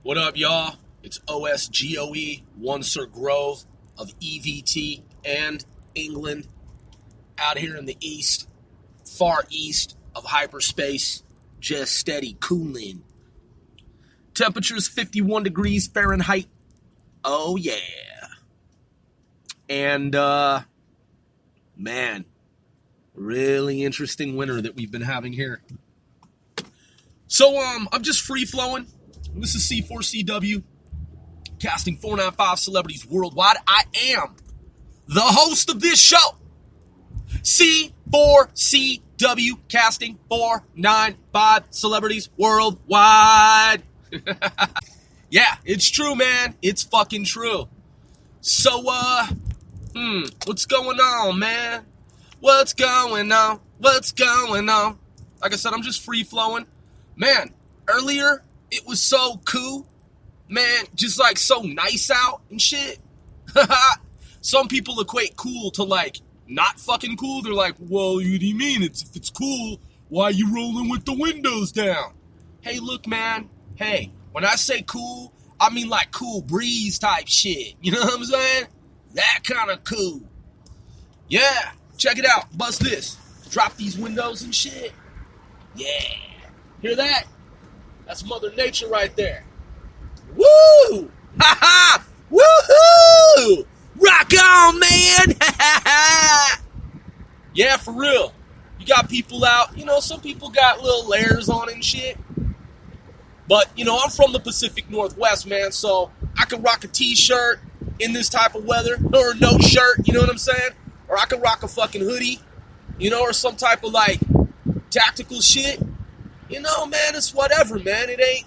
What up, y'all? It's OSGOE, One Sir Grove of EVT and England, out here in the east, far east of hyperspace, just steady cooling. Temperature's 51 degrees Fahrenheit. Oh, yeah. And, man, really interesting winter that we've been having here. So, I'm just free-flowing. This is C4CW, casting 495 celebrities worldwide. I am the host of this show. C4CW, casting 495 celebrities worldwide. Yeah, it's true, man. It's fucking true. So, what's going on, man? What's going on? What's going on? Like I said, I'm just free-flowing. Man, earlier, it was so cool. Man, just like so nice out and shit. Some people equate cool to like not fucking cool. They're like, well, what do you mean? If it's cool, why are you rolling with the windows down? Hey, look, man. Hey, when I say cool, I mean like cool breeze type shit. You know what I'm saying? That kind of cool. Yeah, check it out. Bust this. Drop these windows and shit. Yeah. Hear that? That's Mother Nature right there. Woo! Ha ha! Woohoo! Rock on, man! Yeah, for real. You got people out, some people got little layers on and shit. But, I'm from the Pacific Northwest, man, so I can rock a t-shirt in this type of weather, or no shirt, you know what I'm saying? Or I can rock a fucking hoodie, or some type of, like, tactical shit. Man, it's whatever, man. It ain't,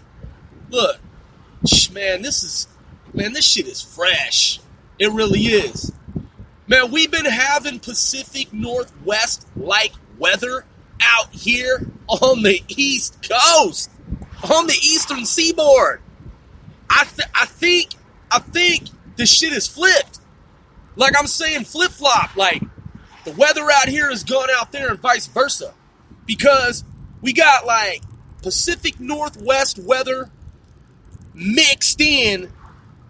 look, man, this shit is fresh. It really is. Man, we've been having Pacific Northwest-like weather out here on the East Coast, on the Eastern Seaboard. I think the shit is flipped. Like I'm saying flip-flop, like the weather out here has gone out there and vice versa. Because we got like Pacific Northwest weather mixed in,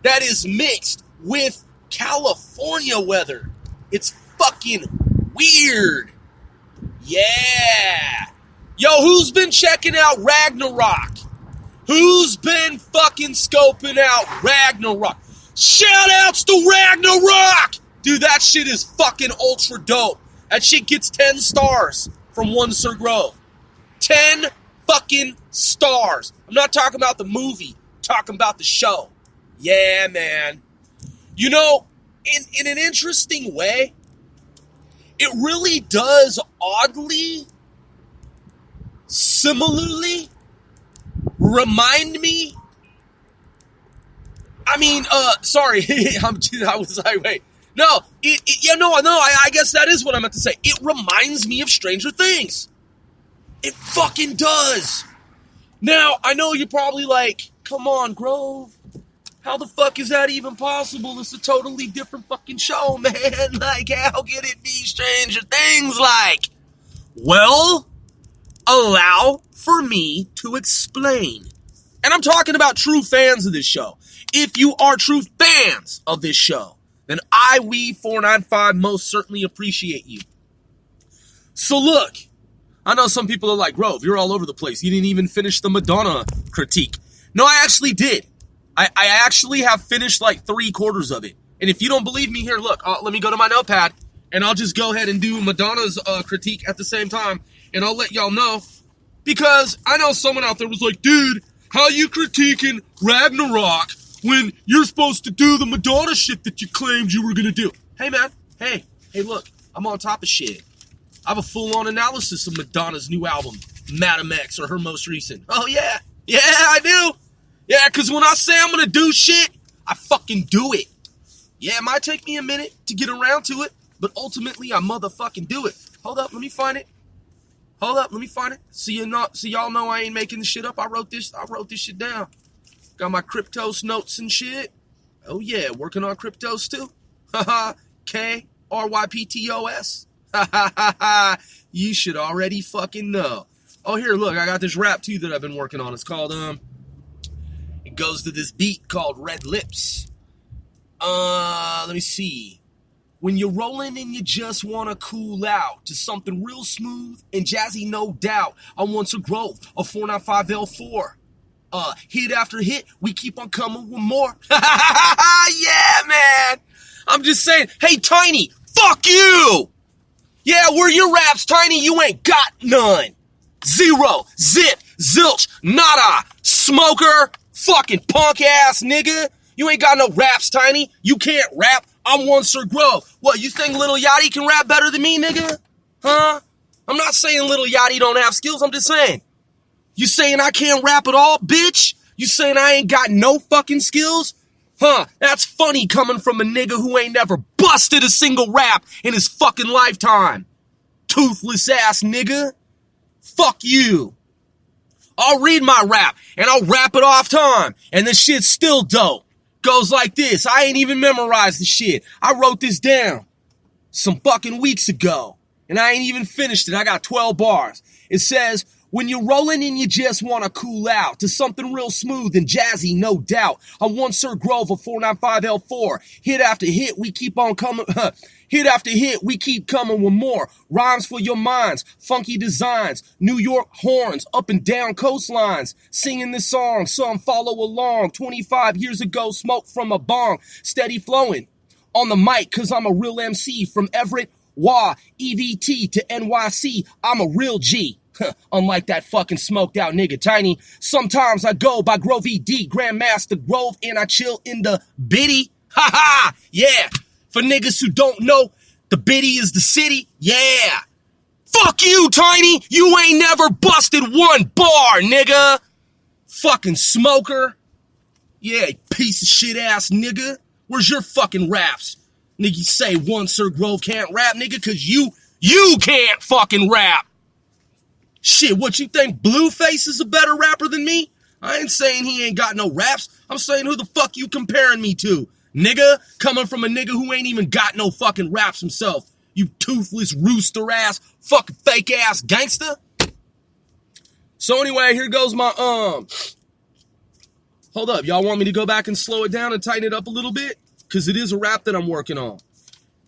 that is mixed with California weather. It's fucking weird. Yeah. Yo, who's been checking out Ragnarok? Who's been fucking scoping out Ragnarok? Shout outs to Ragnarok! Dude, that shit is fucking ultra dope. That shit gets 10 stars from One Sir Grove. 10 fucking stars. I'm not talking about the movie. I'm talking about the show. Yeah, man. In an interesting way, it really does oddly, similarly remind me. I mean, sorry. I was like, wait. No, I guess that is what I meant to say. It reminds me of Stranger Things. It fucking does. Now, I know you're probably like, come on, Grove. How the fuck is that even possible? It's a totally different fucking show, man. Like, how can it be Stranger Things like? Well, allow for me to explain. And I'm talking about true fans of this show. If you are true fans of this show, then we 495 most certainly appreciate you. So look, I know some people are like, Grove, you're all over the place. You didn't even finish the Madonna critique. No, I actually did. I actually have finished like 3/4 of it. And if you don't believe me, here, look, let me go to my notepad, and I'll just go ahead and do Madonna's critique at the same time, and I'll let y'all know. Because I know someone out there was like, dude, how you critiquing Ragnarok when you're supposed to do the Madonna shit that you claimed you were going to do? Hey, man. Hey, look, I'm on top of shit. I have a full-on analysis of Madonna's new album, Madam X, or her most recent. Oh, yeah. Yeah, I do. Yeah, because when I say I'm going to do shit, I fucking do it. Yeah, it might take me a minute to get around to it, but ultimately I motherfucking do it. Hold up, let me find it. So y'all know I ain't making this shit up. I wrote this shit down. Got my Cryptos notes and shit. Oh yeah, working on Cryptos too. Haha, KRYPTOS. You should already fucking know. Oh, here, look, I got this rap too that I've been working on. It's called, It goes to this beat called Red Lips. Let me see. When you're rolling and you just want to cool out to something real smooth and jazzy, no doubt. On Once a Grove, a 495L4. Hit after hit, we keep on coming with more. Yeah, man. I'm just saying, hey, Tiny, fuck you. Yeah, where your raps, Tiny? You ain't got none. Zero, zip, zilch, nada, smoker, fucking punk ass nigga. You ain't got no raps, Tiny. You can't rap. I'm Once a Grove. What, you think Lil Yachty can rap better than me, nigga? Huh? I'm not saying Lil Yachty don't have skills. I'm just saying. You saying I can't rap at all, bitch? You saying I ain't got no fucking skills? Huh, that's funny coming from a nigga who ain't never busted a single rap in his fucking lifetime. Toothless ass nigga. Fuck you. I'll read my rap, and I'll rap it off time, and this shit's still dope. Goes like this. I ain't even memorized the shit. I wrote this down some fucking weeks ago, and I ain't even finished it. I got 12 bars. It says, when you're rolling and you just want to cool out to something real smooth and jazzy, no doubt. On Once a Grove, a 495L4. Hit after hit, we keep on coming. Hit after hit, we keep coming with more. Rhymes for your minds, funky designs, New York horns, up and down coastlines. Singing this song, some follow along. 25 years ago, smoke from a bong, steady flowing on the mic, cause I'm a real MC. From Everett, EVT to NYC, I'm a real G. Unlike that fucking smoked out nigga Tiny. Sometimes I go by Grove ED, Grandmaster Grove, and I chill in the Biddy. Ha ha! Yeah! For niggas who don't know, the Biddy is the city. Yeah! Fuck you, Tiny! You ain't never busted one bar, nigga! Fucking smoker. Yeah, piece of shit ass nigga. Where's your fucking raps? Nigga, you say Once a Grove can't rap, nigga, cause you can't fucking rap. Shit, what, you think Blueface is a better rapper than me? I ain't saying he ain't got no raps. I'm saying who the fuck you comparing me to? Nigga, coming from a nigga who ain't even got no fucking raps himself. You toothless rooster ass, fucking fake ass gangster. So anyway, here goes my, hold up, y'all want me to go back and slow it down and tighten it up a little bit? Cause it is a rap that I'm working on.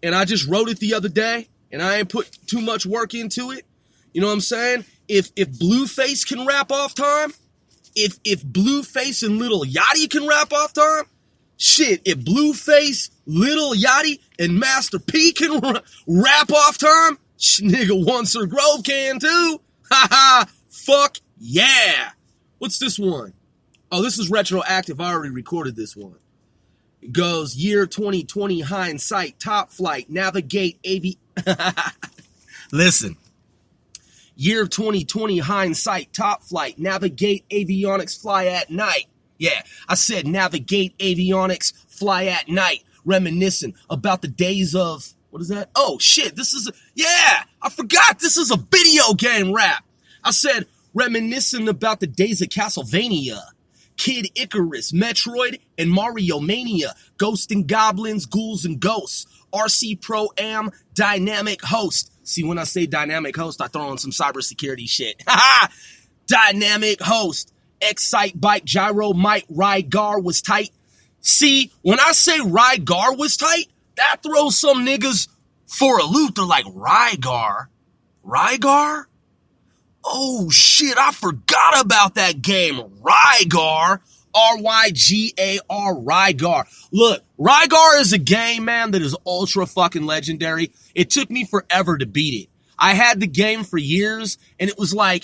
And I just wrote it the other day, and I ain't put too much work into it. You know what I'm saying? If Blueface can rap off time, if Blueface and Lil Yachty can rap off time, shit, if Blueface, Lil Yachty, and Master P can rap off time, nigga, Once a Grove can too. Ha ha, fuck yeah. What's this one? Oh, this is Retroactive. I already recorded this one. It goes, year 2020, hindsight, top flight, navigate, Listen. Year 2020, hindsight, top flight, navigate avionics, fly at night. Yeah, I said navigate avionics, fly at night. Reminiscing about the days of, what is that? Oh, shit, I forgot this is a video game rap. I said reminiscing about the days of Castlevania, Kid Icarus, Metroid, and Mario Mania, Ghosts and Goblins, Ghouls and Ghosts, RC Pro Am, Dynamic Host. See, when I say dynamic host, I throw in some cybersecurity shit. Dynamic host. Excite Bike Gyro Mike Rygar was tight. See, when I say Rygar was tight, that throws some niggas for a loop. They're like, Rygar? Rygar? Oh shit, I forgot about that game. Rygar. R-Y-G-A-R, Rygar. Look, Rygar is a game, man, that is ultra fucking legendary. It took me forever to beat it. I had the game for years, and it was like,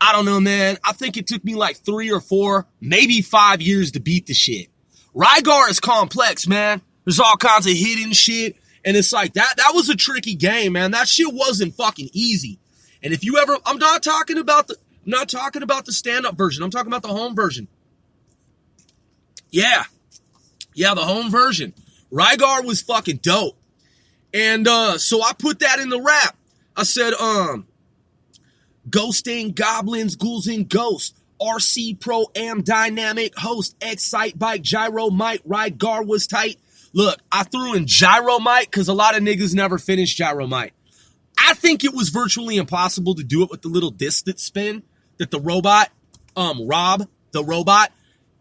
I don't know, man. I think it took me like 3 or 4, maybe 5 years to beat the shit. Rygar is complex, man. There's all kinds of hidden shit, and it's like, that was a tricky game, man. That shit wasn't fucking easy. And if you ever, I'm not talking about the stand-up version. I'm talking about the home version. Yeah, the home version. Rygar was fucking dope. And so I put that in the rap. I said, Ghosting, Goblins, Ghouls and Ghosts, RC Pro Am Dynamic Host, Excite Bike, Gyro Mike, Rygar was tight. Look, I threw in Gyro Mike because a lot of niggas never finished Gyro Mike. I think it was virtually impossible to do it with the little disc that spin that the robot, Rob, the robot,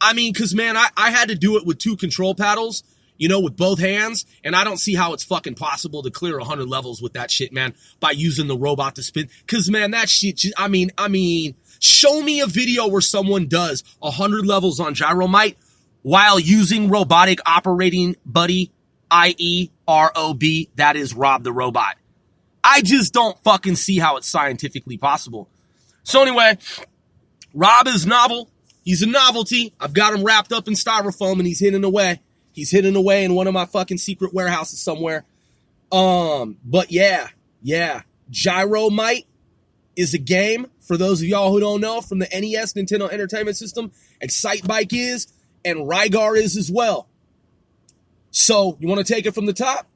I mean, because, man, I had to do it with 2 control paddles, you know, with both hands, and I don't see how it's fucking possible to clear 100 levels with that shit, man, by using the robot to spin. Because, man, that shit, I mean, show me a video where someone does 100 levels on Gyromite while using robotic operating buddy, i.e. ROB, that is Rob the Robot. I just don't fucking see how it's scientifically possible. So anyway, Rob is novel. He's a novelty. I've got him wrapped up in styrofoam and he's hidden away. He's hidden away in one of my fucking secret warehouses somewhere. But yeah. Gyromite is a game, for those of y'all who don't know, from the NES, Nintendo Entertainment System. Excitebike is, and Rygar is as well. So, you want to take it from the top?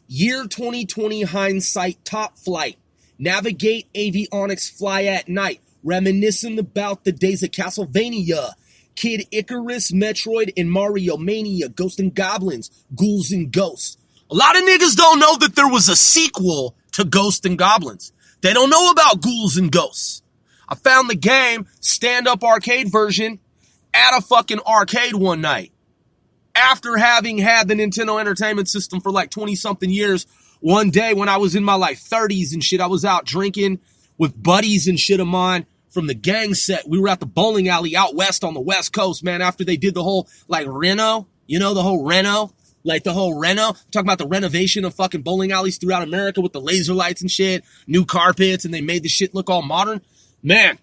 Year 2020 hindsight top flight. Navigate avionics, fly at night. Reminiscing about the days of Castlevania. Kid Icarus, Metroid, and Mario Mania. Ghosts and Goblins, Ghouls and Ghosts. A lot of niggas don't know that there was a sequel to Ghosts and Goblins. They don't know about Ghouls and Ghosts. I found the game, stand-up arcade version, at a fucking arcade one night. After having had the Nintendo Entertainment System for like 20-something years, one day when I was in my like 30s and shit, I was out drinking with buddies and shit of mine from the gang set. We were at the bowling alley out west on the West Coast, man, after they did the whole like reno, you know, the whole reno. I'm talking about the renovation of fucking bowling alleys throughout America with the laser lights and shit, new carpets, and they made the shit look all modern. Man,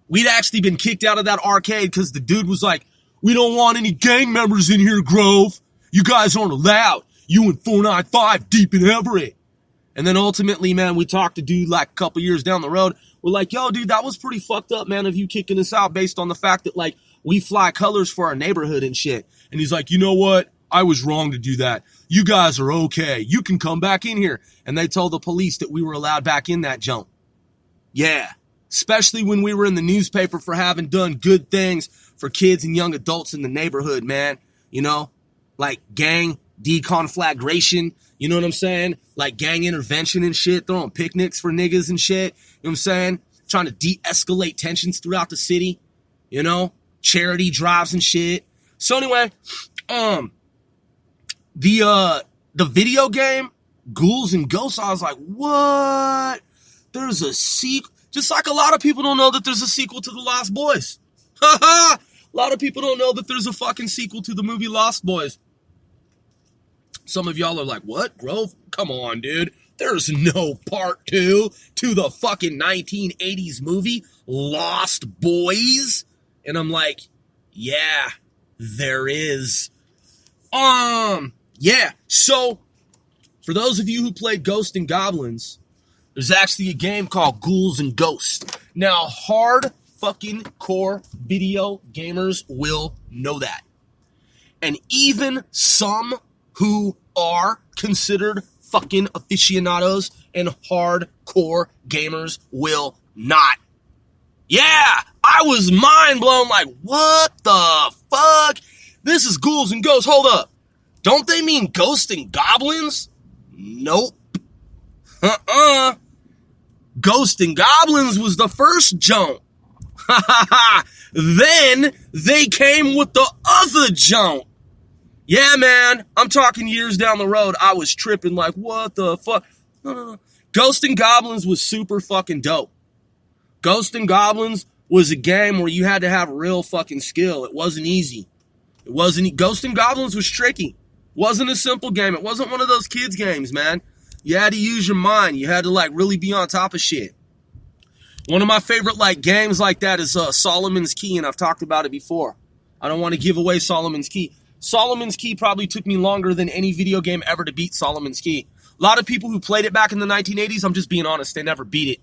we'd actually been kicked out of that arcade because the dude was like, "We don't want any gang members in here, Grove. You guys aren't allowed. You and 495 deep in Everett." And then ultimately, man, we talked to dude like a couple years down the road. We're like, "Yo, dude, that was pretty fucked up, man, of you kicking us out based on the fact that, like, we fly colors for our neighborhood and shit." And he's like, "You know what? I was wrong to do that. You guys are okay. You can come back in here." And they told the police that we were allowed back in that junk. Yeah. Especially when we were in the newspaper for having done good things for kids and young adults in the neighborhood, man. You know, like gang deconflagration, you know what I'm saying? Like gang intervention and shit, throwing picnics for niggas and shit, you know what I'm saying? Trying to de-escalate tensions throughout the city, you know? Charity drives and shit. So anyway, the video game, Ghouls and Ghosts, I was like, what? There's a sequel. Just like a lot of people don't know that there's a sequel to The Lost Boys. A lot of people don't know that there's a fucking sequel to the movie Lost Boys. Some of y'all are like, "What, Grove? Come on, dude. There's no part 2 to the fucking 1980s movie Lost Boys." And I'm like, yeah, there is. Yeah. So, for those of you who played Ghosts and Goblins, there's actually a game called Ghouls and Ghosts. Now, hard fucking core video gamers will know that. And even some who are considered fucking aficionados and hardcore gamers will not. Yeah, I was mind blown, like, what the fuck? This is Ghouls and Ghosts. Hold up. Don't they mean Ghosts and Goblins? Nope. Ghosts and Goblins was the first junk. Then they came with the other junk. Yeah, man, I'm talking years down the road. I was tripping like, what the fuck? No. Ghosts and Goblins was super fucking dope. Ghosts and Goblins was a game where you had to have real fucking skill. It wasn't easy. Ghosts and Goblins was tricky. It wasn't a simple game. It wasn't one of those kids games, man. You had to use your mind. You had to like really be on top of shit. One of my favorite like games like that is Solomon's Key, and I've talked about it before. I don't want to give away Solomon's Key. Solomon's Key probably took me longer than any video game ever to beat Solomon's Key. A lot of people who played it back in the 1980s, I'm just being honest, they never beat it.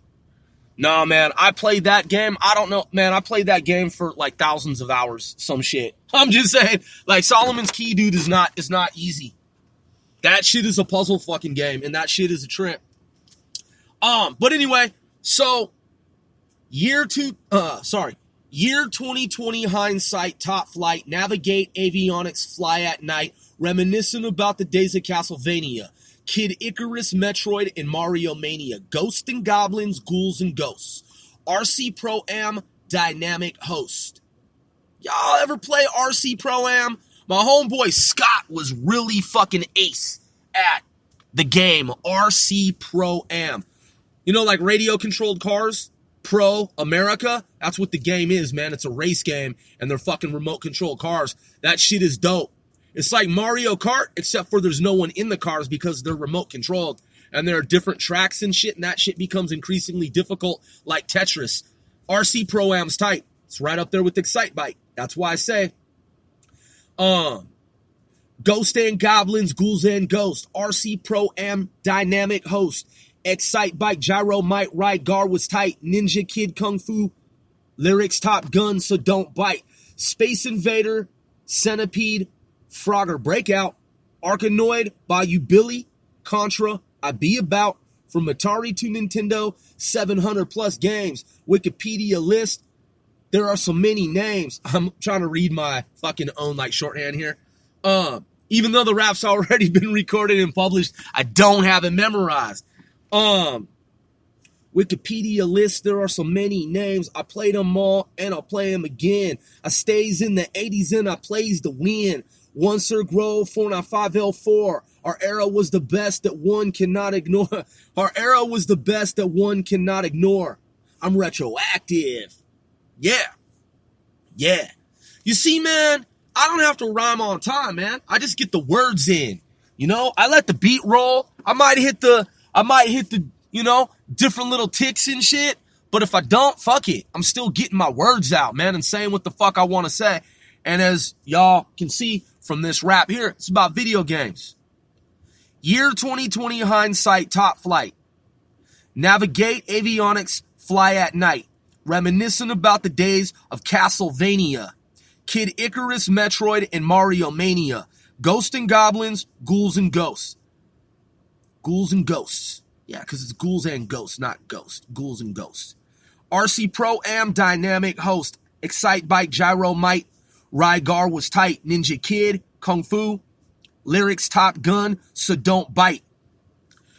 Nah, man, I played that game. I don't know, man, I played that game for like thousands of hours, some shit. I'm just saying, like, Solomon's Key, dude, is not easy. That shit is a puzzle fucking game, and that shit is a trip. But anyway, so year 2020 hindsight top flight, navigate avionics, fly at night, reminiscent about the days of Castlevania, Kid Icarus, Metroid, and Mario Mania, Ghosts and Goblins, Ghouls and Ghosts, RC Pro Am, dynamic host. Y'all ever play RC Pro-Am? My homeboy Scott was really fucking ace at the game RC Pro-Am. You know, like radio-controlled cars? Pro America? That's what the game is, man. It's a race game, and they're fucking remote-controlled cars. That shit is dope. It's like Mario Kart, except for there's no one in the cars because they're remote-controlled, and there are different tracks and shit, and that shit becomes increasingly difficult, like Tetris. RC Pro-Am's tight. It's right up there with Excitebike. That's why I say, Ghost and Goblins, Ghouls and Ghosts, RC Pro-Am, Dynamic Host, Excitebike, Gyro Might, Ride Guard was tight, Ninja Kid, Kung Fu, Lyrics, Top Gun, So Don't Bite, Space Invader, Centipede, Frogger Breakout, Arkanoid, Bayou Billy, Contra, I Be About, from Atari to Nintendo, 700 plus games, Wikipedia list. There are so many names. I'm trying to read my fucking own like shorthand here. Even though the rap's already been recorded and published, I don't have it memorized. Wikipedia list, there are so many names. I played them all and I'll play them again. I stays in the 80s and I plays to win. 1 Sir Grove, 495L4. Our era was the best that one cannot ignore. Our era was the best that one cannot ignore. I'm retroactive. Yeah. You see, man, I don't have to rhyme on time, man. I just get the words in. You know, I let the beat roll. I might hit the, you know, different little ticks and shit. But if I don't, fuck it. I'm still getting my words out, man, and saying what the fuck I want to say. And as y'all can see from this rap here, it's about video games. Year 2020 hindsight, top flight. Navigate avionics, fly at night. Reminiscent about the days of Castlevania. Kid Icarus, Metroid, and Mario Mania. Ghost and Goblins, Ghouls and Ghosts. Ghouls and Ghosts. Yeah, because it's Ghouls and Ghosts, not Ghost. Ghouls and Ghosts. RC Pro-Am, Dynamic Host. Excitebike, Gyro Might. Rygar was tight. Ninja Kid, Kung Fu. Lyrics, Top Gun, So Don't Bite.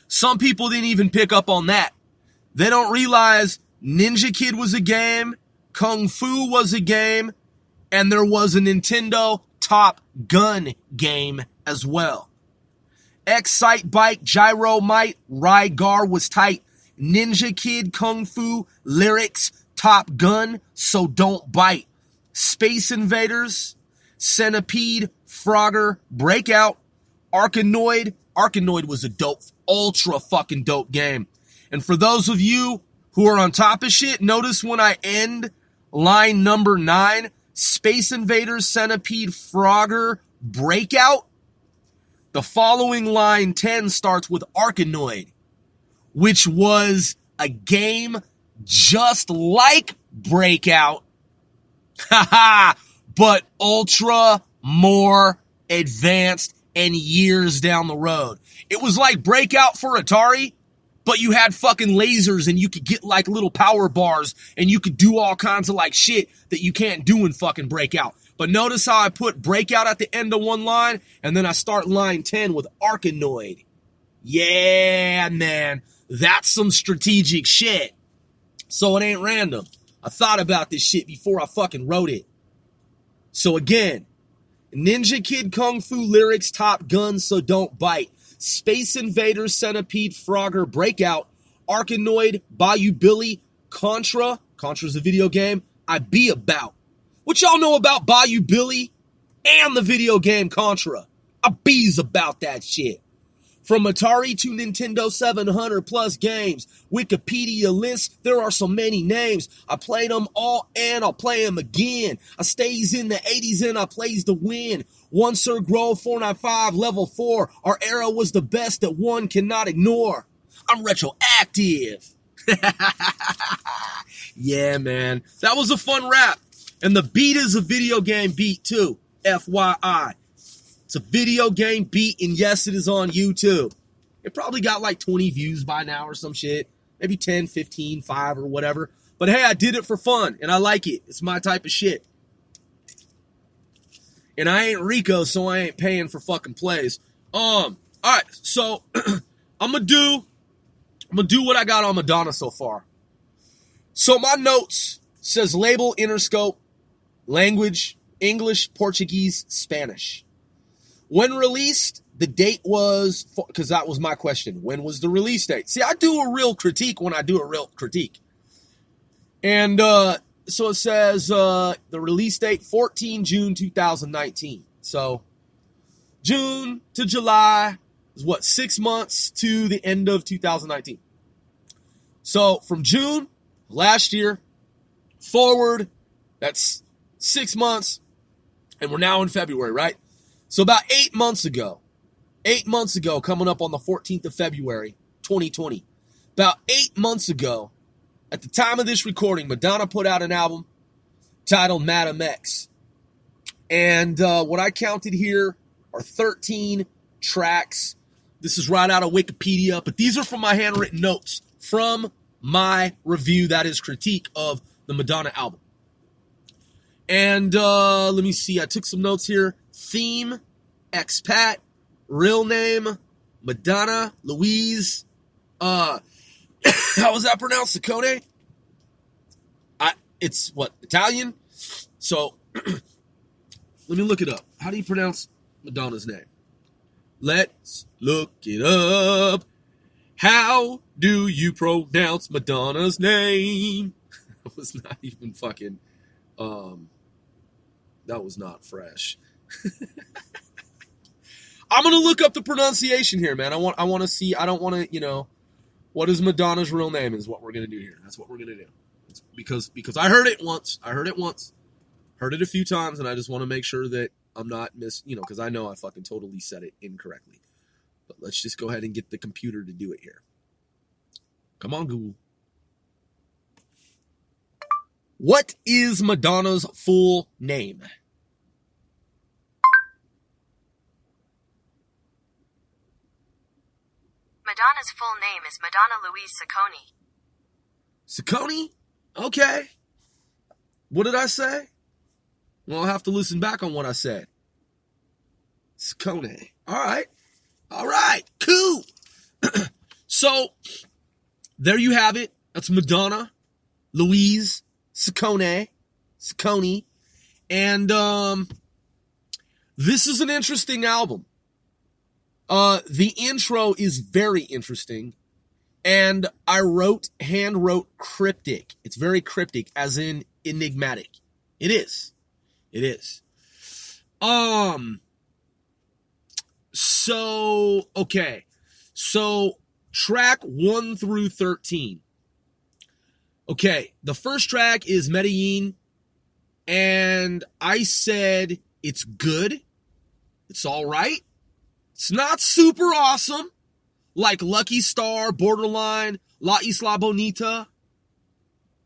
Some people didn't even pick up on that. They don't realize Ninja Kid was a game, Kung Fu was a game, and there was a Nintendo Top Gun game as well. Excitebike, Gyro Might, Rygar was tight. Ninja Kid, Kung Fu, Lyrics, Top Gun, So Don't Bite. Space Invaders, Centipede, Frogger, Breakout, Arkanoid. Arkanoid was a dope, ultra fucking dope game. And for those of you who are on top of shit, notice when I end line number 9, Space Invaders, Centipede, Frogger, Breakout, the following line 10 starts with Arkanoid, which was a game just like Breakout, but ultra more advanced and years down the road. It was like Breakout for Atari, but you had fucking lasers and you could get like little power bars and you could do all kinds of like shit that you can't do in fucking Breakout. But notice how I put Breakout at the end of one line and then I start line 10 with Arkanoid. Yeah, man, that's some strategic shit. So it ain't random. I thought about this shit before I fucking wrote it. So again, Ninja Kid, Kung Fu, Lyrics, Top Gun, So Don't Bite. Space Invaders, Centipede, Frogger, Breakout, Arkanoid, Bayou Billy, Contra. Contra's a video game. I Be About. What y'all know about Bayou Billy and the video game Contra? I bees about that shit. From Atari to Nintendo, 700 plus games. Wikipedia list, there are so many names. I played them all and I'll play them again. I stays in the 80s and I plays to win. 1 Sir Grove, 495, level 4. Our era was the best that one cannot ignore. I'm retroactive. Yeah, man. That was a fun rap. And the beat is a video game beat too. FYI. It's a video game beat, and yes, it is on YouTube. It probably got like 20 views by now or some shit. Maybe 10, 15, 5 or whatever. But hey, I did it for fun, and I like it. It's my type of shit. And I ain't Rico, so I ain't paying for fucking plays. Alright, so I'm gonna do what I got on Madonna so far. So my notes says label, Interscope, language, English, Portuguese, Spanish. When released, the date was, because that was my question. When was the release date? See, I do a real critique when I do a real critique. And so it says the release date, 14 June 2019. So June to July is what, 6 months to the end of 2019. So from June last year forward, that's 6 months, and we're now in February, right? So about 8 months ago, coming up on the 14th of February, 2020, about 8 months ago, at the time of this recording, Madonna put out an album titled Madam X. And what I counted here are 13 tracks. This is right out of Wikipedia, but these are from my handwritten notes from my review, that is critique of the Madonna album. And let me see, I took some notes here. Theme, expat, real name, Madonna, Louise, how was that pronounced? Ciccone? It's what, Italian? So, let me look it up. How do you pronounce Madonna's name? Let's look it up. How do you pronounce Madonna's name? That was not even fucking, that was not fresh. I'm going to look up the pronunciation here, man. I want to see, I don't want to, what is Madonna's real name is what we're going to do here. That's what we're going to do. It's because I heard it once. Heard it a few times, and I just want to make sure that I'm not because I know I fucking totally said it incorrectly. But let's just go ahead and get the computer to do it here. Come on, Google. What is Madonna's full name? Madonna's full name is Madonna Louise Ciccone. Ciccone? Okay. What did I say? Well, I'll have to listen back on what I said. Ciccone. All right. Cool. So, there you have it. That's Madonna, Louise Ciccone. And this is an interesting album. The intro is very interesting, and I hand wrote cryptic. It's very cryptic, as in enigmatic. It is. So, okay. So, track 1 through 13. Okay, the first track is Medellin, and I said it's good. It's all right. It's not super awesome, like Lucky Star, Borderline, La Isla Bonita,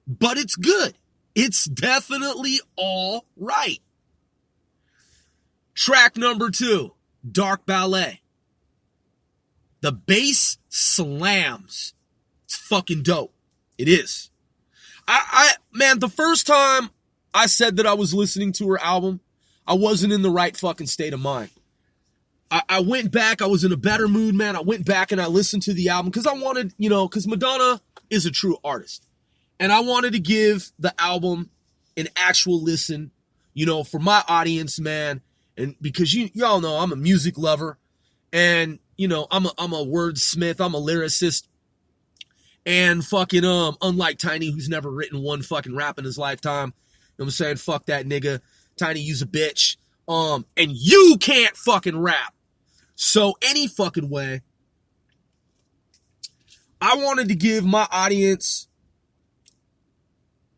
but it's good. It's definitely all right. Track number 2, Dark Ballet. The bass slams. It's fucking dope. It is. Man, the first time I said that I was listening to her album, I wasn't in the right fucking state of mind. I went back, I was in a better mood, man. I went back and I listened to the album because I wanted, because Madonna is a true artist. And I wanted to give the album an actual listen, for my audience, man. And because y'all know I'm a music lover, and, I'm a wordsmith, I'm a lyricist. And fucking, unlike Tiny, who's never written one fucking rap in his lifetime, I'm saying, fuck that nigga. Tiny, you's a bitch. And you can't fucking rap. So any fucking way, I wanted to give my audience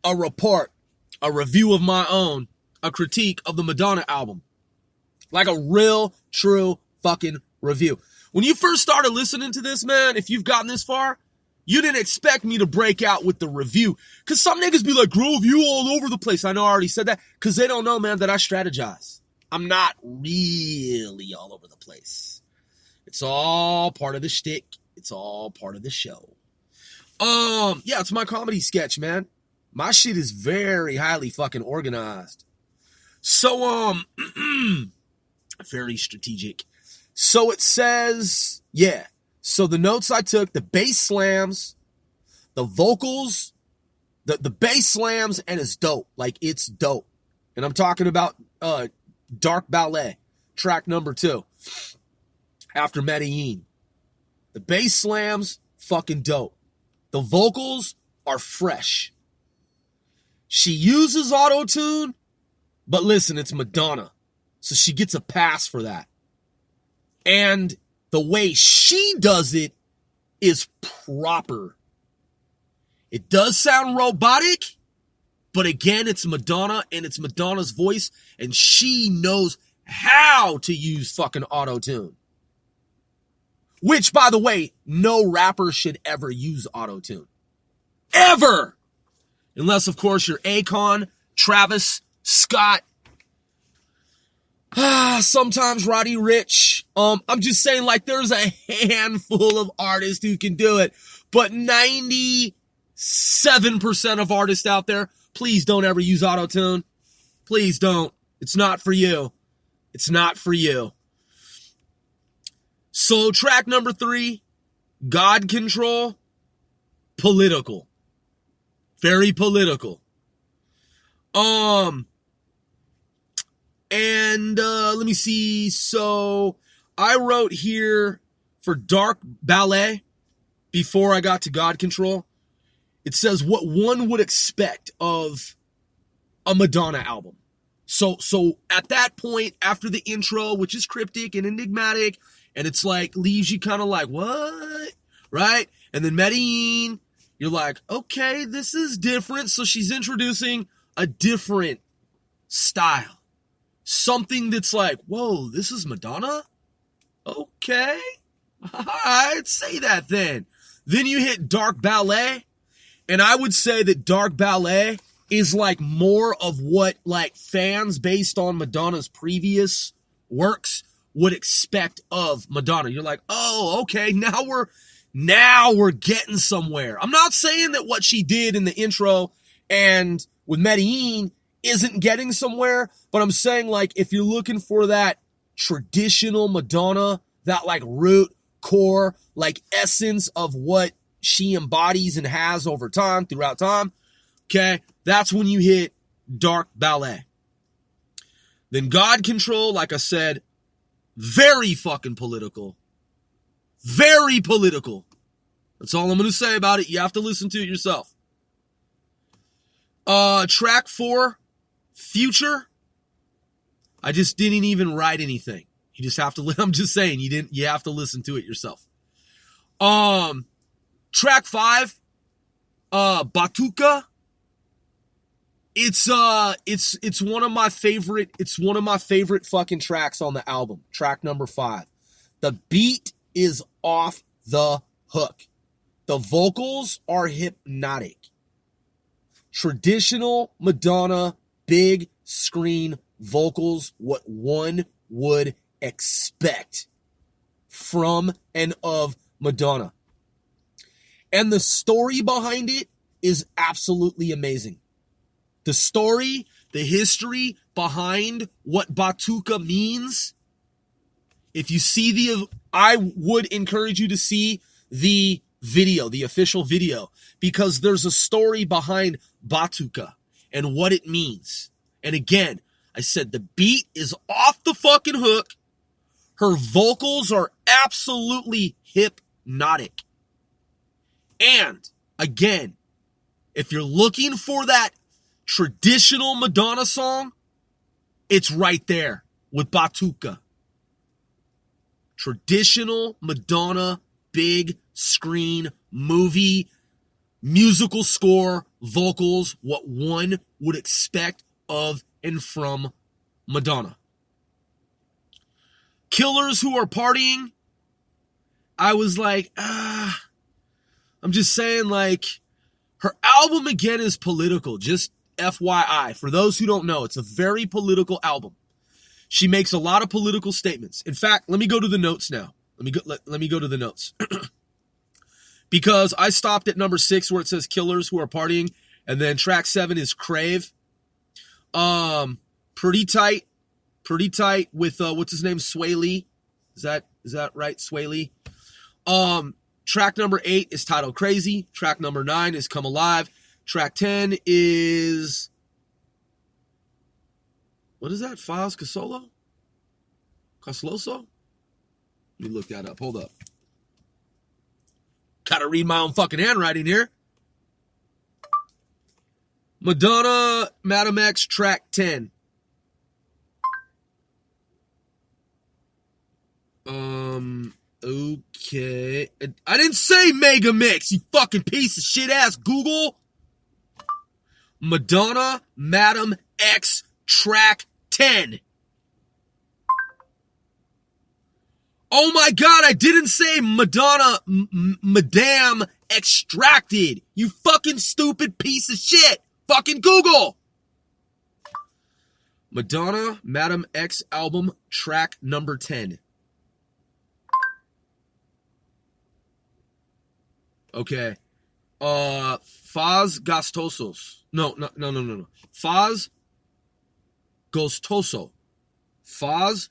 a report, a review of my own, a critique of the Madonna album. Like a real, true fucking review. When you first started listening to this, man, if you've gotten this far, you didn't expect me to break out with the review. Because some niggas be like, Grove, you all over the place. I know I already said that. Because they don't know, man, that I strategize. I'm not really all over the place. It's all part of the shtick. It's all part of the show. Yeah, it's my comedy sketch, man. My shit is very highly fucking organized. So, very strategic. So it says, yeah. So the notes I took, the bass slams, the vocals, the bass slams, and it's dope. Like, it's dope. And I'm talking about Dark Ballet, track number 2, after Medellin. The bass slams, fucking dope. The vocals are fresh. She uses auto-tune, but listen, it's Madonna. So she gets a pass for that. And the way she does it is proper. It does sound robotic, but again, it's Madonna and it's Madonna's voice, and she knows how to use fucking auto-tune. Which, by the way, no rapper should ever use auto-tune. Ever! Unless, of course, you're Akon, Travis, Scott, sometimes Roddy Ricch. I'm just saying, like, there's a handful of artists who can do it, but 97% of artists out there, please don't ever use auto-tune. Please don't. It's not for you. It's not for you. So track number 3, God Control, political. Very political. And let me see. So I wrote here for Dark Ballet before I got to God Control. It says what one would expect of a Madonna album. So at that point, after the intro, which is cryptic and enigmatic, and it's like leaves you kind of like, what? Right? And then Medellin, you're like, okay, this is different. So she's introducing a different style. Something that's like, whoa, this is Madonna? Okay. All right, say that then. Then you hit Dark Ballet. And I would say that Dark Ballet is like more of what like fans based on Madonna's previous works would expect of Madonna. You're like, oh, okay, now we're getting somewhere. I'm not saying that what she did in the intro and with Medellin isn't getting somewhere, but I'm saying like if you're looking for that traditional Madonna, that like root, core, like essence of what she embodies and has over time, throughout time, okay, that's when you hit Dark Ballet. Then God Control, like I said, very fucking political. Very political. That's all I'm going to say about it. You have to listen to it yourself. Track 4, Future. I just didn't even write anything. You just have to, I'm just saying, you have to listen to it yourself. Track 5, Batuka. It's one of my favorite fucking tracks on the album. Track number 5. The beat is off the hook. The vocals are hypnotic. Traditional Madonna, big screen vocals, what one would expect from and of Madonna. And the story behind it is absolutely amazing. The story, the history behind what Batuka means. If you see I would encourage you to see the video, the official video, because there's a story behind Batuka and what it means. And again, I said the beat is off the fucking hook. Her vocals are absolutely hypnotic. And again, if you're looking for that traditional Madonna song, it's right there with Batuka. Traditional Madonna, big screen movie, musical score, vocals, what one would expect of and from Madonna. Killers Who Are Partying, I was like, I'm just saying, like, her album again is political, just FYI. For those who don't know, it's a very political album. She makes a lot of political statements. In fact, let me go to the notes now. Let me go to the notes. Because I stopped at number 6 where it says Killers Who Are Partying, and then track 7 is Crave. Pretty tight with what's his name, Sway Lee. Is that right, Sway Lee? Track number 8 is titled Crazy. Track number 9 is Come Alive. Track 10 is What is that? Foz Casloso? Let me look that up. Hold up. Gotta read my own fucking handwriting here. Madonna, Madam X, track 10. Okay. I didn't say Mega Mix, you fucking piece of shit ass Google. Madonna, Madam X, track 10. Oh my God, I didn't say Madonna, Madame Extracted. You fucking stupid piece of shit. Fucking Google. Madonna, Madam X album, track number 10. Okay. Faz Gastosos. No. Faz Gostoso. Faz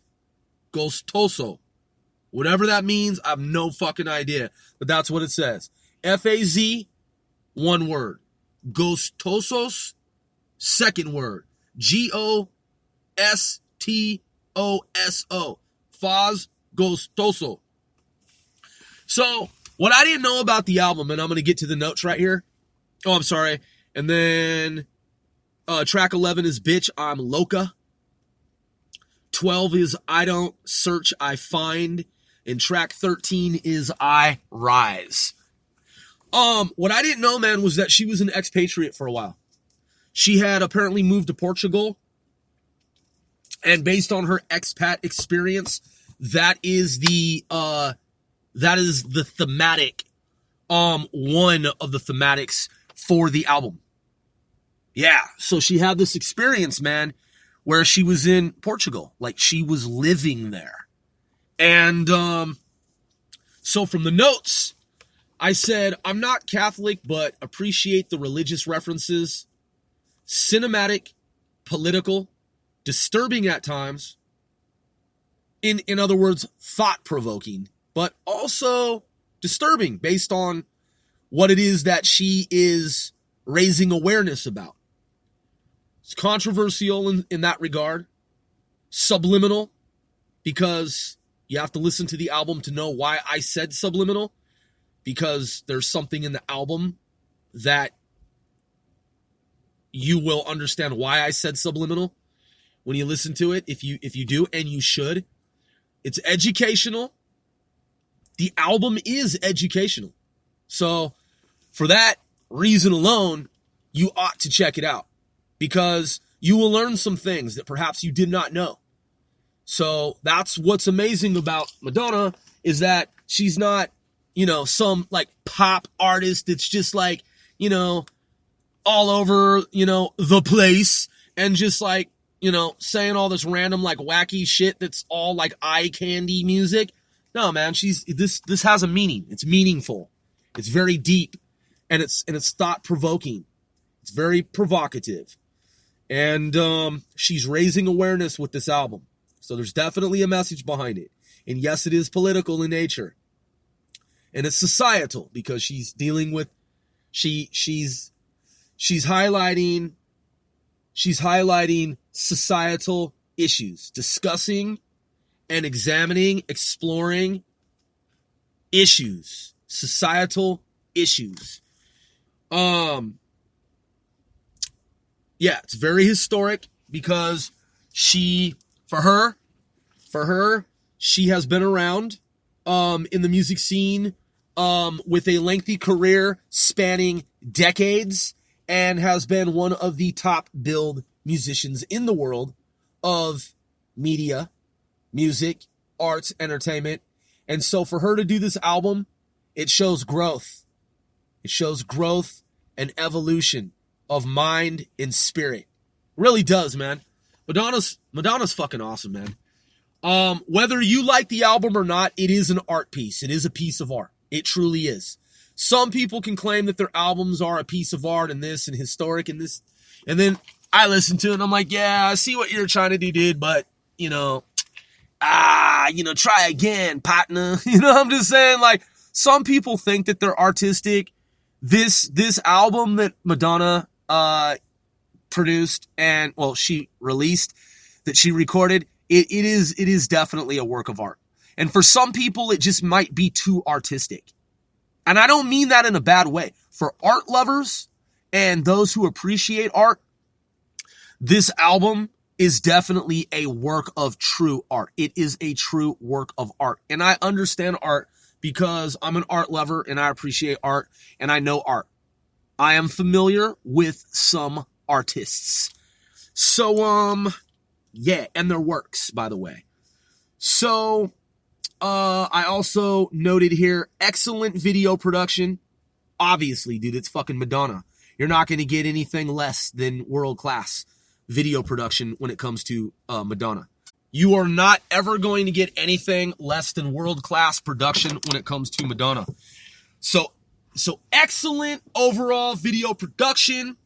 Gostoso. Whatever that means, I have no fucking idea. But that's what it says. F-A-Z, one word. Gostosos, second word. G-O-S-T-O-S-O. Faz Gostoso. So, what I didn't know about the album, and I'm going to get to the notes right here. Oh, I'm sorry. And then track 11 is Bitch, I'm Loca. 12 is I Don't Search, I Find. And track 13 is I Rise. What I didn't know, man, was that she was an expatriate for a while. She had apparently moved to Portugal. And based on her expat experience, that is the thematic, one of the thematics for the album. Yeah, so she had this experience, man, where she was in Portugal. Like, she was living there. And so from the notes, I said, I'm not Catholic, but appreciate the religious references. Cinematic, political, disturbing at times. In other words, thought-provoking, but also disturbing based on what it is that she is raising awareness about. It's controversial in that regard. Subliminal, because you have to listen to the album to know why I said subliminal, because there's something in the album that you will understand why I said subliminal when you listen to it, if you do, and you should. It's educational. The album is educational. So for that reason alone, you ought to check it out, because you will learn some things that perhaps you did not know. So that's what's amazing about Madonna, is that she's not, some like pop artist that's just like, all over, the place and just like, saying all this random like wacky shit that's all like eye candy music. No, man, this has a meaning. It's meaningful. It's very deep, and it's thought provoking. It's very provocative. And she's raising awareness with this album. So there's definitely a message behind it. And yes, it is political in nature. And it's societal, because she's dealing with she's highlighting societal issues, discussing and examining, exploring issues, societal issues. Yeah, it's very historic, because for her, she has been around in the music scene with a lengthy career spanning decades, and has been one of the top billed musicians in the world of media, music, arts, entertainment. And so for her to do this album, it shows growth. It shows growth and evolution of mind and spirit. It really does, man. Madonna's fucking awesome, man. Whether you like the album or not, it is an art piece. It is a piece of art. It truly is. Some people can claim that their albums are a piece of art and this and historic and this. And then I listen to it and I'm like, yeah, I see what you're trying to do, dude. But, try again, partner. I'm just saying, like, some people think that they're artistic. This album that Madonna produced and, she released, that she recorded, it is definitely a work of art. And for some people, it just might be too artistic. And I don't mean that in a bad way. For art lovers and those who appreciate art, this album is definitely a work of true art. It is a true work of art. And I understand art because I'm an art lover and I appreciate art and I know art. I am familiar with some artists. So, yeah, and their works, by the way. So, I also noted here, excellent video production. Obviously, dude, it's fucking Madonna. You're not going to get anything less than world-class video production when it comes to Madonna. You are not ever going to get anything less than world-class production when it comes to Madonna. So excellent overall video production.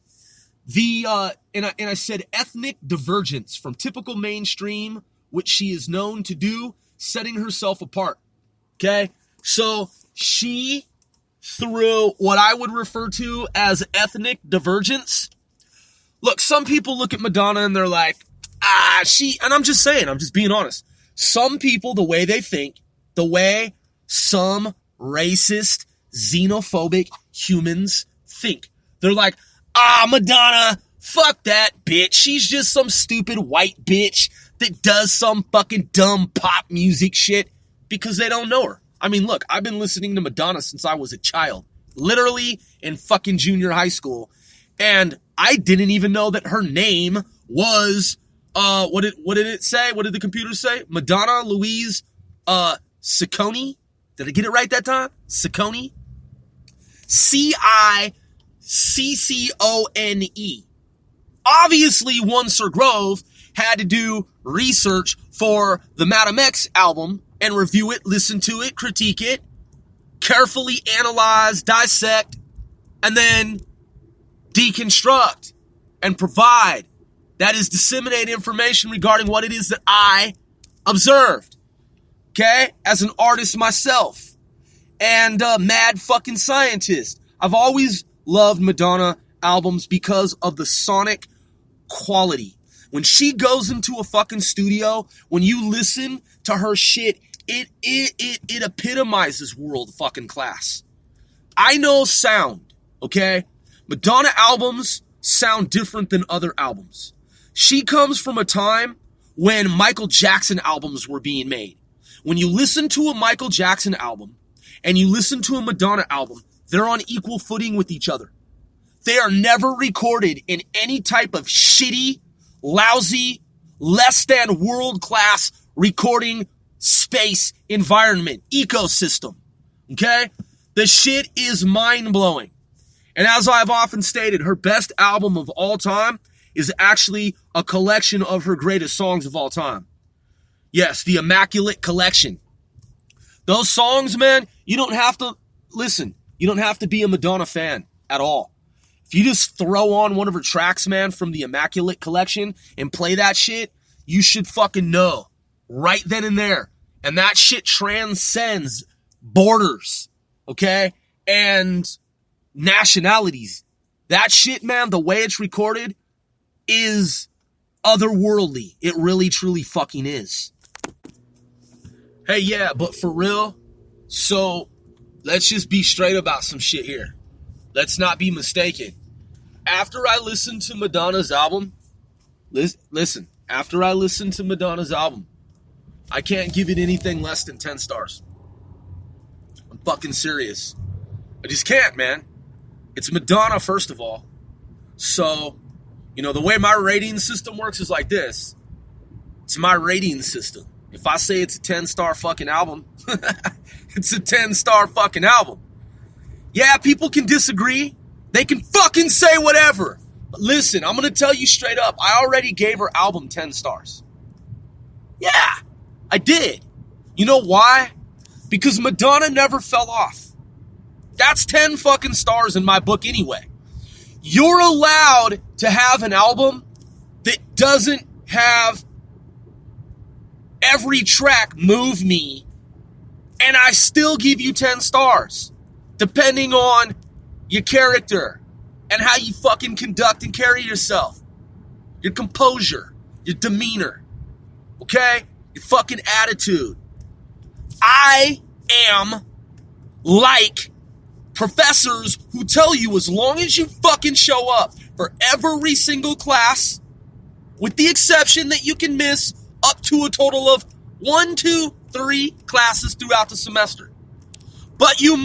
And I said ethnic divergence from typical mainstream, which she is known to do, setting herself apart. Okay? So she, through what I would refer to as ethnic divergence. Look, some people look at Madonna and they're like, and I'm just saying, I'm just being honest. Some people, the way they think, the way some racist, xenophobic humans think, they're like, Madonna, fuck that bitch. She's just some stupid white bitch that does some fucking dumb pop music shit because they don't know her. I mean, look, I've been listening to Madonna since I was a child, literally in fucking junior high school. And I didn't even know that her name was, what did it say? What did the computer say? Madonna Louise, Ciccone. Did I get it right that time? Ciccone. Ciccone. Obviously, one Sir Grove had to do research for the Madam X album and review it, listen to it, critique it, carefully analyze, dissect, and then deconstruct and provide. That is, disseminate information regarding what it is that I observed. Okay? As an artist myself and a mad fucking scientist. I've always loved Madonna albums because of the sonic quality. When she goes into a fucking studio, when you listen to her shit, it epitomizes world fucking class. I know sound, okay? Madonna albums sound different than other albums. She comes from a time when Michael Jackson albums were being made. When you listen to a Michael Jackson album and you listen to a Madonna album, they're on equal footing with each other. They are never recorded in any type of shitty, lousy, less than world-class recording space, environment, ecosystem. Okay? The shit is mind-blowing. And as I've often stated, her best album of all time is actually a collection of her greatest songs of all time. Yes, the Immaculate Collection. Those songs, man, you don't have to, listen, you don't have to be a Madonna fan at all. If you just throw on one of her tracks, man, from the Immaculate Collection and play that shit, you should fucking know right then and there. And that shit transcends borders, okay? And nationalities. That shit, man, the way it's recorded is otherworldly. It really, truly fucking is. Hey, yeah, but for real, so let's just be straight about some shit here. Let's not be mistaken. After I listened to Madonna's album, listen, after I listened to Madonna's album, I can't give it anything less than 10 stars. I'm fucking serious. I just can't, man. It's Madonna, first of all. So, you know, the way my rating system works is like this. It's my rating system. If I say it's a 10-star fucking album, it's a 10-star fucking album. Yeah, people can disagree. They can fucking say whatever. But listen, I'm going to tell you straight up. I already gave her album 10 stars. Yeah, I did. You know why? Because Madonna never fell off. That's 10 fucking stars in my book anyway. You're allowed to have an album that doesn't have every track move me, and I still give you 10 stars, depending on your character and how you fucking conduct and carry yourself, your composure, your demeanor. Okay? Your fucking attitude. I am like professors who tell you as long as you fucking show up for every single class, with the exception that you can miss up to a total of 1, 2, 3 classes throughout the semester. But you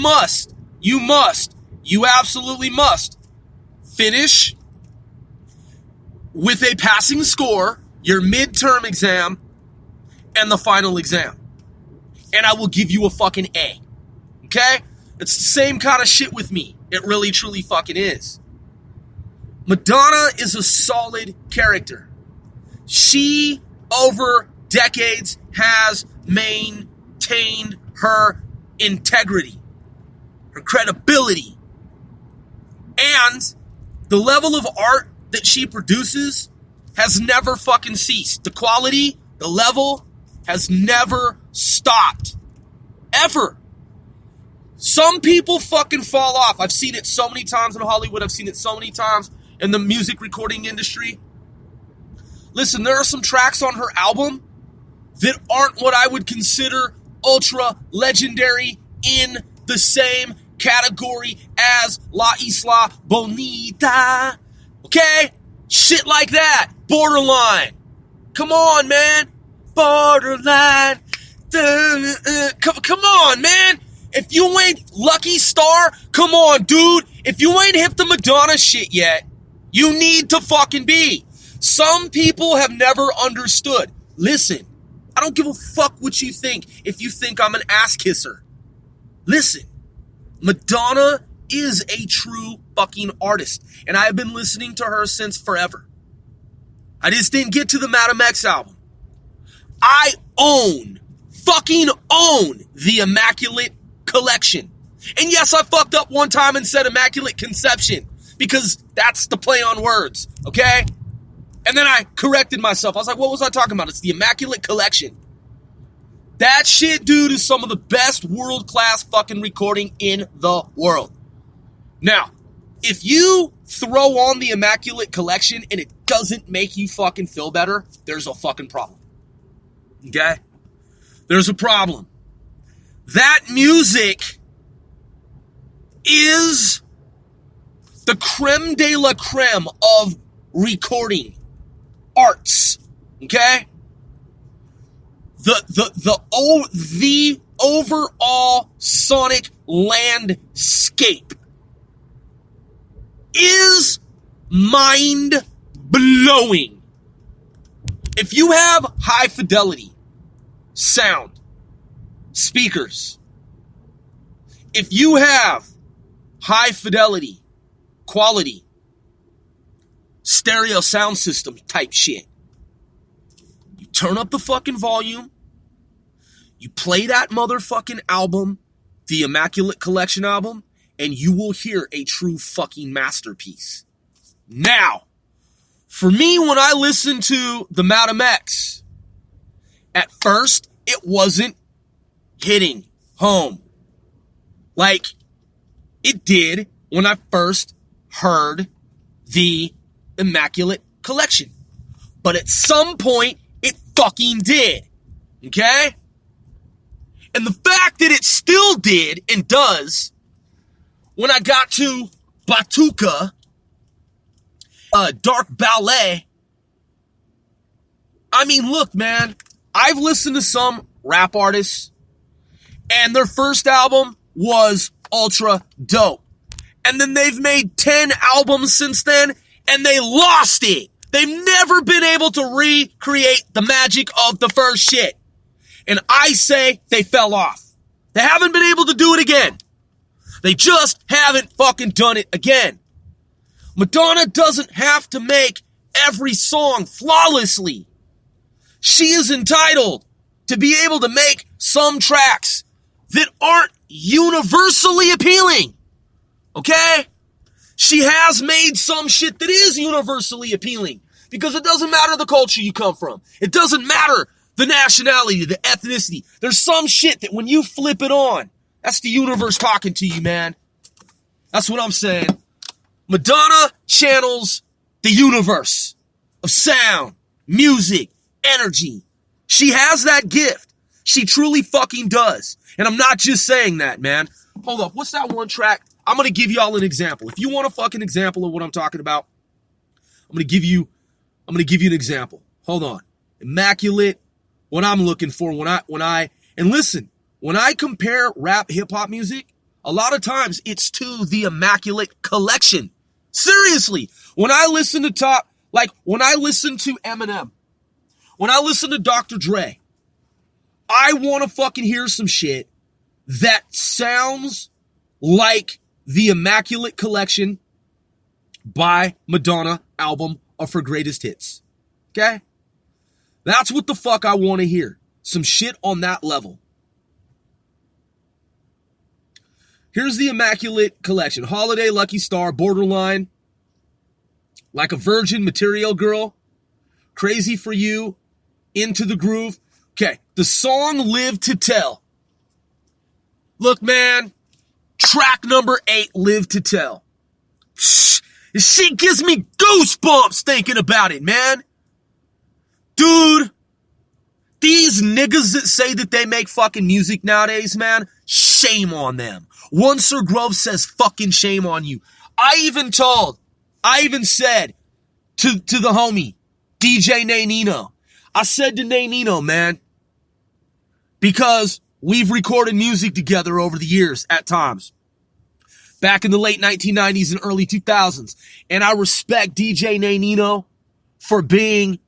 absolutely must finish with a passing score, your midterm exam, and the final exam. And I will give you a fucking A. Okay? It's the same kind of shit with me. It really, truly fucking is. Madonna is a solid character. She, over decades, has maintained her integrity, her credibility, and the level of art that she produces has never fucking ceased. The quality, the level has never stopped. Ever. Some people fucking fall off. I've seen it so many times in Hollywood. I've seen it so many times in the music recording industry. Listen, there are some tracks on her album that aren't what I would consider ultra legendary in the same category as La Isla Bonita. Okay? Shit like that. Borderline. Come on, man. Borderline. Come on, man. If you ain't Lucky Star, come on, dude. If you ain't hip to Madonna shit yet, you need to fucking be. Some people have never understood. Listen, I don't give a fuck what you think if you think I'm an ass kisser. Listen, Madonna is a true fucking artist, and I have been listening to her since forever. I just didn't get to the Madame X album. I fucking own the Immaculate Collection. And yes, I fucked up one time and said Immaculate Conception, because that's the play on words, okay? And then I corrected myself. I was like, what was I talking about? It's the Immaculate Collection. That shit, dude, is some of the best world-class fucking recording in the world. Now, if you throw on the Immaculate Collection and it doesn't make you fucking feel better, there's a fucking problem. Okay? There's a problem. That music is the creme de la creme of recording arts. Okay? The overall sonic landscape is mind-blowing. If you have high fidelity sound, speakers, if you have high fidelity, quality, stereo sound system type shit, you turn up the fucking volume, you play that motherfucking album, the Immaculate Collection album, and you will hear a true fucking masterpiece. Now, for me, when I listened to the Madame X, at first, it wasn't hitting home like it did when I first heard the Immaculate Collection. But at some point, it fucking did. Okay? And the fact that it still did and does, when I got to Batuka, Dark Ballet, I mean, look, man, I've listened to some rap artists, and their first album was ultra dope. And then they've made 10 albums since then, and they lost it. They've never been able to recreate the magic of the first shit. And I say they fell off. They haven't been able to do it again. They just haven't fucking done it again. Madonna doesn't have to make every song flawlessly. She is entitled to be able to make some tracks that aren't universally appealing. Okay? She has made some shit that is universally appealing, because it doesn't matter the culture you come from. It doesn't matter the nationality, the ethnicity. There's some shit that when you flip it on, that's the universe talking to you, man. That's what I'm saying. Madonna channels the universe of sound, music, energy. She has that gift. She truly fucking does. And I'm not just saying that, man. Hold up. What's that one track? I'm going to give y'all an example. If you want a fucking example of what I'm talking about, I'm going to give you an example. Hold on. Immaculate. What I'm looking for and listen, when I compare rap hip hop music, a lot of times it's to the Immaculate Collection. Seriously. When I listen to Eminem, when I listen to Dr. Dre, I want to fucking hear some shit that sounds like the Immaculate Collection by Madonna album of her greatest hits. Okay? That's what the fuck I want to hear. Some shit on that level. Here's the Immaculate Collection. Holiday, Lucky Star, Borderline, Like a Virgin, Material Girl, Crazy for You, Into the Groove. Okay, the song Live to Tell. Look, man, track number 8, Live to Tell. She gives me goosebumps thinking about it, man. Dude, these niggas that say that they make fucking music nowadays, man, shame on them. One Sir Grove says fucking shame on you. I even said to the homie, DJ Naynino, I said to Naynino, man, because we've recorded music together over the years at times, back in the late 1990s and early 2000s, and I respect DJ Naynino for being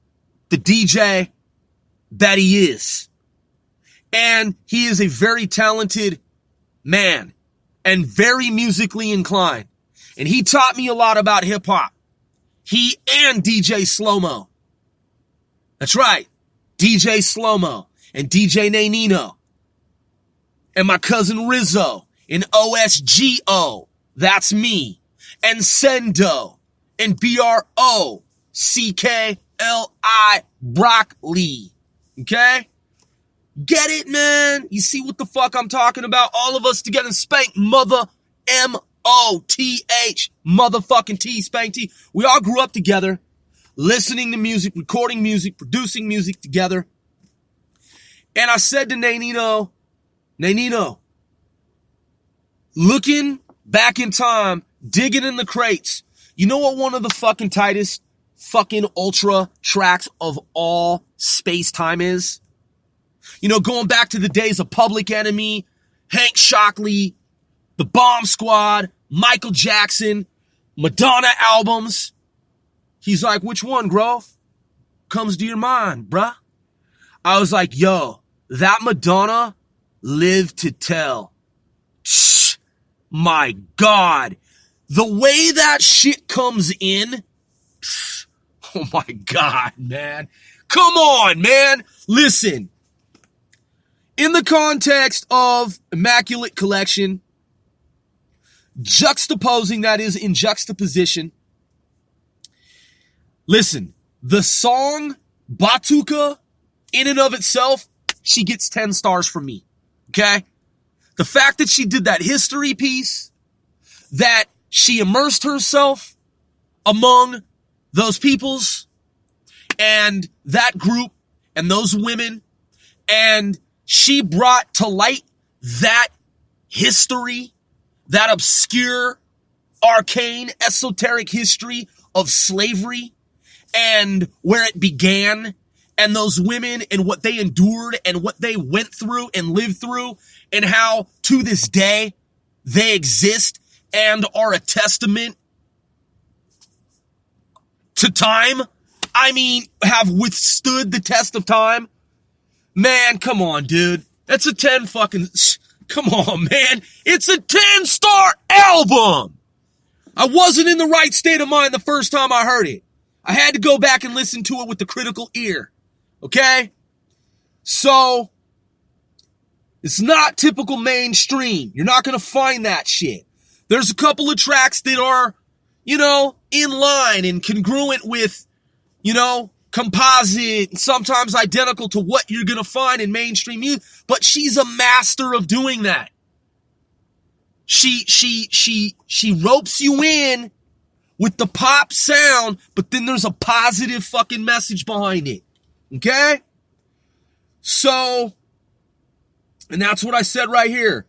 the DJ that he is. And he is a very talented man and very musically inclined. And he taught me a lot about hip hop. He and DJ Slow-Mo. That's right. DJ Slow-Mo and DJ Naynino. And my cousin Rizzo and OSGO. That's me. And Sendo and BROCKLI Broccoli. Okay? Get it, man? You see what the fuck I'm talking about? All of us together, Spank Mother MOTH motherfucking T, Spank T. We all grew up together, listening to music, recording music, producing music together. And I said to Naynino, looking back in time, digging in the crates, you know what one of the fucking tightest fucking ultra tracks of all space-time is? You know, going back to the days of Public Enemy, Hank Shockley, The Bomb Squad, Michael Jackson, Madonna albums. He's like, which one, Grove? Comes to your mind, bruh? I was like, yo, that Madonna, Live to Tell. Shh, my God. The way that shit comes in, oh my God, man. Come on, man. Listen. In the context of Immaculate Collection, juxtaposing, that is, in juxtaposition, listen, the song Batuka, in and of itself, she gets 10 stars from me, okay? The fact that she did that history piece, that she immersed herself among those peoples and that group and those women, and she brought to light that history, that obscure, arcane, esoteric history of slavery and where it began, and those women and what they endured and what they went through and lived through, and how to this day they exist and are a testament to time. I mean, have withstood the test of time. Man, come on, dude. That's a 10 fucking... Come on, man. It's a 10-star album. I wasn't in the right state of mind the first time I heard it. I had to go back and listen to it with the critical ear. Okay? So, it's not typical mainstream. You're not going to find that shit. There's a couple of tracks that are, you know, in line and congruent with, you know, composite, sometimes identical to what you're going to find in mainstream music, but she's a master of doing that. She ropes you in with the pop sound, but then there's a positive fucking message behind it. Okay? So, and that's what I said right here.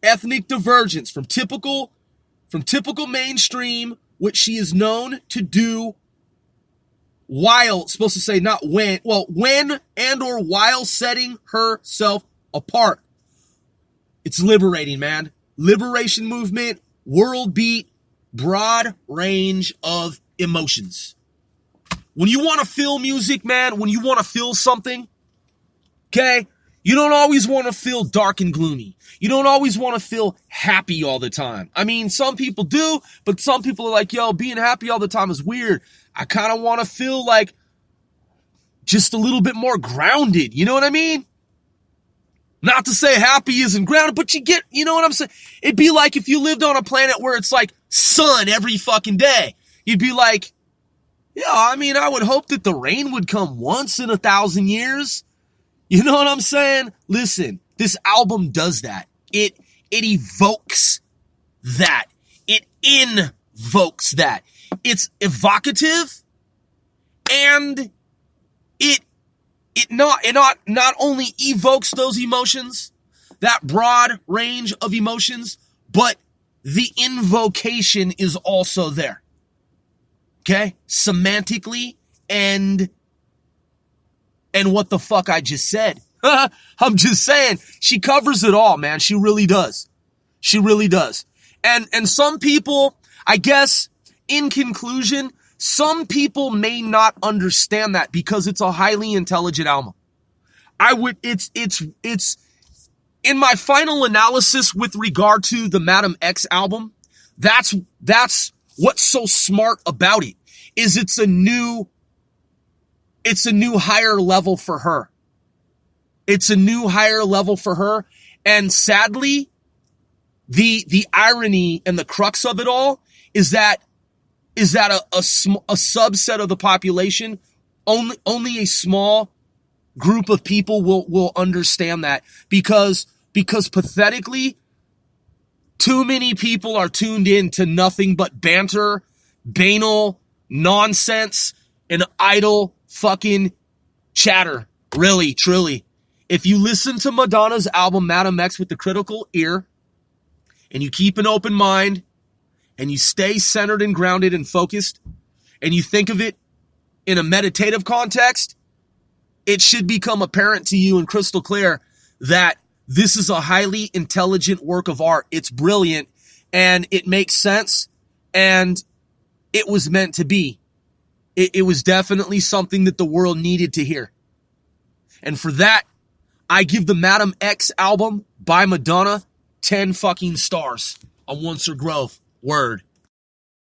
Ethnic divergence from typical mainstream, which she is known to do while, supposed to say not when, well, when and or while setting herself apart. It's liberating, man. Liberation movement, world beat, broad range of emotions. When you want to feel music, man, when you want to feel something, okay, you don't always want to feel dark and gloomy. You don't always want to feel happy all the time. I mean, some people do, but some people are like, yo, being happy all the time is weird. I kind of want to feel like just a little bit more grounded. You know what I mean? Not to say happy isn't grounded, but you know what I'm saying? It'd be like if you lived on a planet where it's like sun every fucking day. You'd be like, yeah, I mean, I would hope that the rain would come once in 1,000 years. You know what I'm saying? Listen, this album does that. It evokes that. It invokes that. It's evocative, and it not only evokes those emotions, that broad range of emotions, but the invocation is also there. Okay? Semantically and what the fuck I just said. I'm just saying, she covers it all, man. She really does. She really does. And some people, I guess, in conclusion, some people may not understand that because it's a highly intelligent album. It's in my final analysis with regard to the Madam X album, that's what's so smart about it, is it's a new higher level for her. It's a new higher level for her. And sadly, the irony and the crux of it all is that a subset of the population, only a small group of people will understand that, because pathetically, too many people are tuned in to nothing but banter, banal nonsense, and idle fucking chatter. Really, truly. If you listen to Madonna's album, Madam X, with the critical ear, and you keep an open mind, and you stay centered and grounded and focused, and you think of it in a meditative context, it should become apparent to you and crystal clear that this is a highly intelligent work of art. It's brilliant, and it makes sense, and it was meant to be. It was definitely something that the world needed to hear. And for that, I give the Madam X album by Madonna 10 fucking stars on Once Grove. Word.